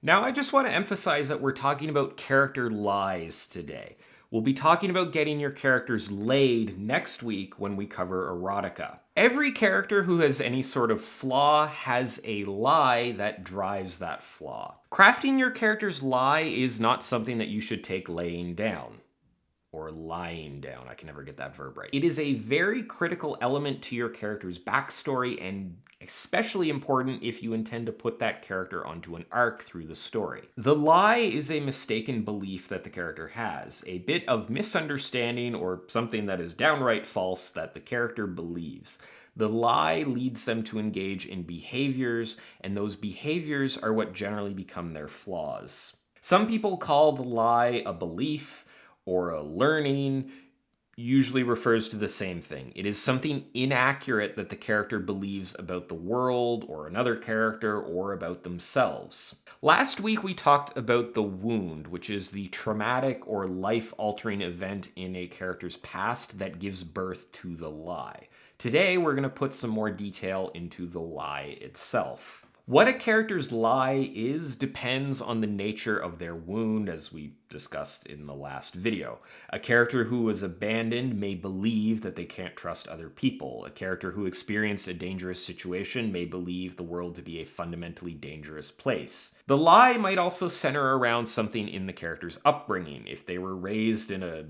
Now, I just want to emphasize that we're talking about character lies today. We'll be talking about getting your characters laid next week when we cover erotica. Every character who has any sort of flaw has a lie that drives that flaw. Crafting your character's lie is not something that you should take laying down. Or lying down. I can never get that verb right. It is a very critical element to your character's backstory and especially important if you intend to put that character onto an arc through the story. The lie is a mistaken belief that the character has, a bit of misunderstanding or something that is downright false that the character believes. The lie leads them to engage in behaviors, and those behaviors are what generally become their flaws. Some people call the lie a belief or a learning, usually refers to the same thing. It is something inaccurate that the character believes about the world or another character or about themselves. Last week we talked about the wound, which is the traumatic or life-altering event in a character's past that gives birth to the lie. Today we're going to put some more detail into the lie itself. What a character's lie is depends on the nature of their wound, as we discussed in the last video. A character who was abandoned may believe that they can't trust other people. A character who experienced a dangerous situation may believe the world to be a fundamentally dangerous place. The lie might also center around something in the character's upbringing. If they were raised in a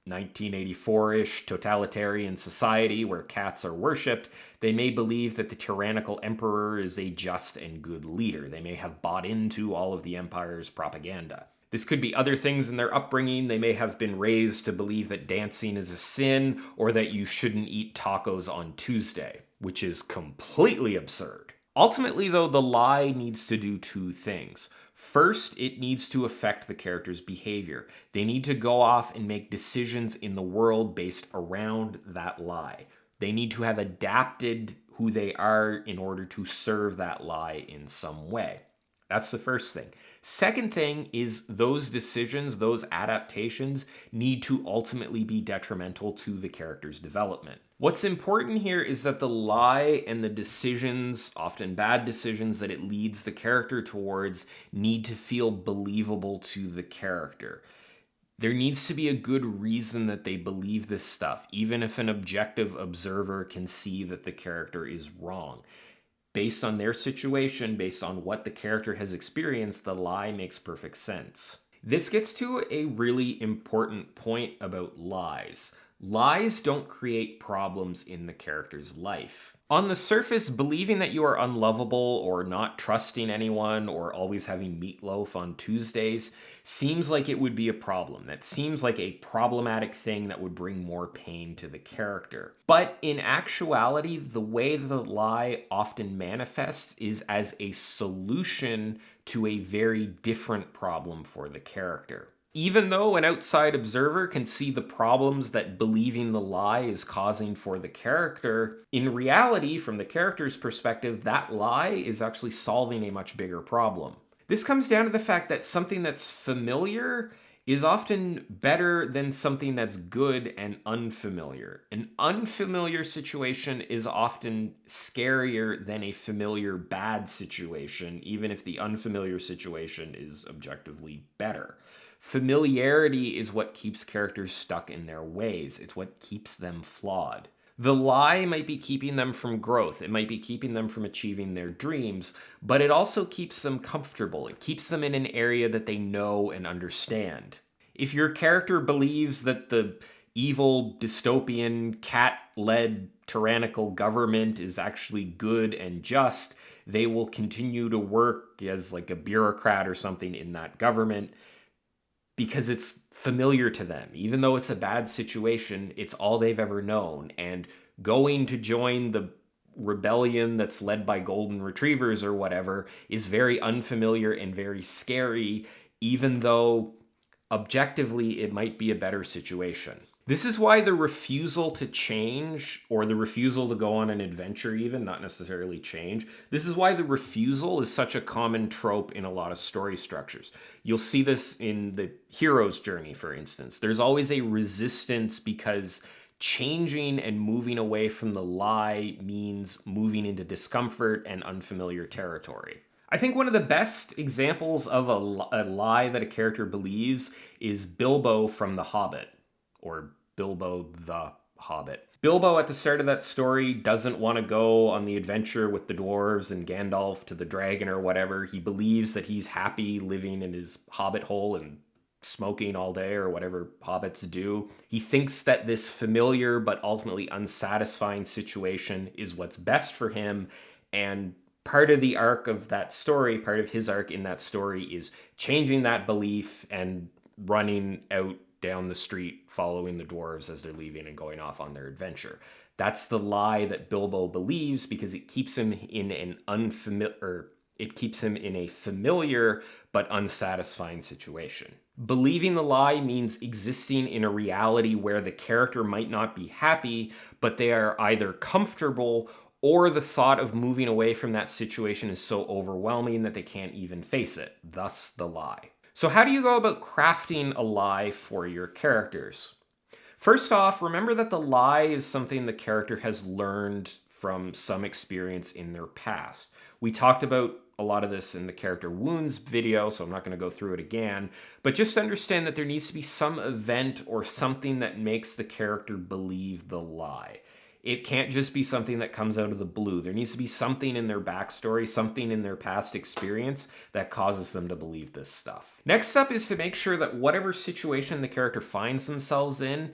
1984-ish totalitarian society where cats are worshipped, they may believe that the tyrannical emperor is a just and good leader. They may have bought into all of the empire's propaganda. This could be other things in their upbringing. They may have been raised to believe that dancing is a sin or that you shouldn't eat tacos on Tuesday, which is completely absurd. Ultimately, though, the lie needs to do two things. First, it needs to affect the character's behavior. They need to go off and make decisions in the world based around that lie. They need to have adapted who they are in order to serve that lie in some way. That's the first thing. Second thing is those decisions, those adaptations need to ultimately be detrimental to the character's development. What's important here is that the lie and the decisions, often bad decisions, that it leads the character towards need to feel believable to the character. There needs to be a good reason that they believe this stuff, even if an objective observer can see that the character is wrong. Based on their situation, based on what the character has experienced, the lie makes perfect sense. This gets to a really important point about lies. Lies don't create problems in the character's life. On the surface, believing that you are unlovable or not trusting anyone or always having meatloaf on Tuesdays seems like it would be a problem. That seems like a problematic thing that would bring more pain to the character. But in actuality, the way the lie often manifests is as a solution to a very different problem for the character. Even though an outside observer can see the problems that believing the lie is causing for the character, in reality, from the character's perspective, that lie is actually solving a much bigger problem. This comes down to the fact that something that's familiar is often better than something that's good and unfamiliar. An unfamiliar situation is often scarier than a familiar bad situation, even if the unfamiliar situation is objectively better. Familiarity is what keeps characters stuck in their ways. It's what keeps them flawed. The lie might be keeping them from growth. It might be keeping them from achieving their dreams, but it also keeps them comfortable. It keeps them in an area that they know and understand. If your character believes that the evil, dystopian, cat-led, tyrannical government is actually good and just, they will continue to work as like a bureaucrat or something in that government because it's familiar to them. Even though it's a bad situation, it's all they've ever known. And going to join the rebellion that's led by golden retrievers or whatever is very unfamiliar and very scary, even though objectively it might be a better situation. This is why the refusal to change, or the refusal to go on an adventure even, not necessarily change, this is why the refusal is such a common trope in a lot of story structures. You'll see this in the hero's journey, for instance. There's always a resistance because changing and moving away from the lie means moving into discomfort and unfamiliar territory. I think one of the best examples of a lie that a character believes is Bilbo from The Hobbit, or Bilbo the Hobbit. Bilbo at the start of that story doesn't want to go on the adventure with the dwarves and Gandalf to the dragon or whatever. He believes that he's happy living in his hobbit hole and smoking all day or whatever hobbits do. He thinks that this familiar but ultimately unsatisfying situation is what's best for him, and part of the arc of that story, part of his arc in that story, is changing that belief and running out down the street following the dwarves as they're leaving and going off on their adventure. That's the lie that Bilbo believes because it keeps him in an unfamiliar, it keeps him in a familiar but unsatisfying situation. Believing the lie means existing in a reality where the character might not be happy, but they are either comfortable or the thought of moving away from that situation is so overwhelming that they can't even face it. Thus, the lie. So, how do you go about crafting a lie for your characters? First off, remember that the lie is something the character has learned from some experience in their past. We talked about a lot of this in the character wounds video, so I'm not going to go through it again, but just understand that there needs to be some event or something that makes the character believe the lie. It can't just be something that comes out of the blue. There needs to be something in their backstory, something in their past experience that causes them to believe this stuff. Next up is to make sure that whatever situation the character finds themselves in,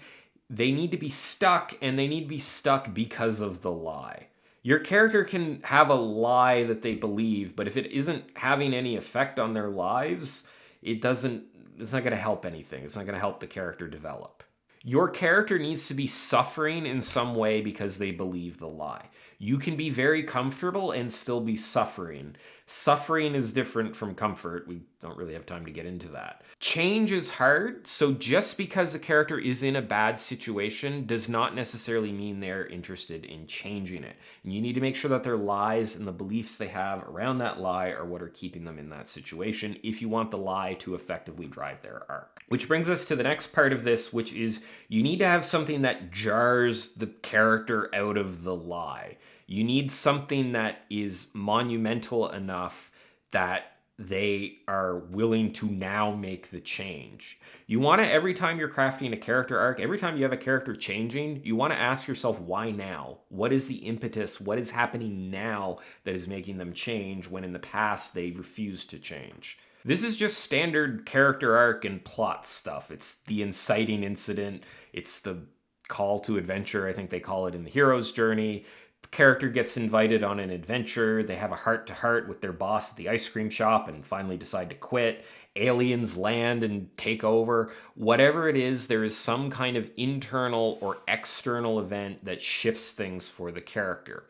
they need to be stuck, and they need to be stuck because of the lie. Your character can have a lie that they believe, but if it isn't having any effect on their lives, it's not going to help anything. It's not going to help the character develop. Your character needs to be suffering in some way because they believe the lie. You can be very comfortable and still be suffering. Suffering is different from comfort. We don't really have time to get into that. Change is hard, so just because a character is in a bad situation does not necessarily mean they're interested in changing it. And you need to make sure that their lies and the beliefs they have around that lie are what are keeping them in that situation if you want the lie to effectively drive their arc. Which brings us to the next part of this, which is you need to have something that jars the character out of the lie. You need something that is monumental enough that they are willing to now make the change. You want to, every time you're crafting a character arc, every time you have a character changing, you want to ask yourself, why now? What is the impetus? What is happening now that is making them change when in the past they refused to change? This is just standard character arc and plot stuff. It's the inciting incident. It's the call to adventure, I think they call it in the hero's journey. The character gets invited on an adventure. They have a heart-to-heart with their boss at the ice cream shop and finally decide to quit. Aliens land and take over. Whatever it is, there is some kind of internal or external event that shifts things for the character.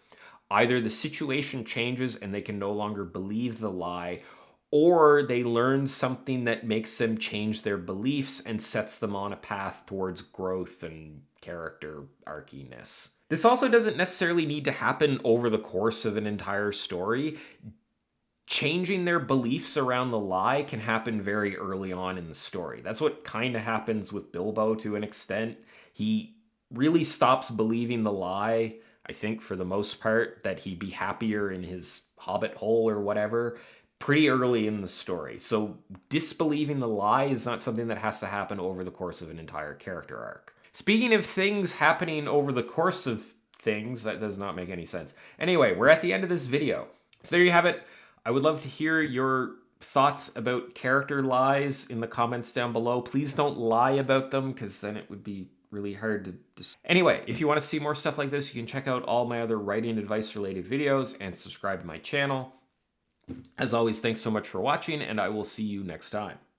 Either the situation changes and they can no longer believe the lie, or they learn something that makes them change their beliefs and sets them on a path towards growth and character arciness. This also doesn't necessarily need to happen over the course of an entire story. Changing their beliefs around the lie can happen very early on in the story. That's what kind of happens with Bilbo to an extent. He really stops believing the lie, I think for the most part, that he'd be happier in his hobbit hole or whatever, pretty early in the story. So disbelieving the lie is not something that has to happen over the course of an entire character arc. Speaking of things happening over the course of things, that does not make any sense. Anyway, we're at the end of this video. So there you have it. I would love to hear your thoughts about character lies in the comments down below. Please don't lie about them, because then it would be really hard to... Anyway, if you want to see more stuff like this, you can check out all my other writing advice related videos and subscribe to my channel. As always, thanks so much for watching, and I will see you next time.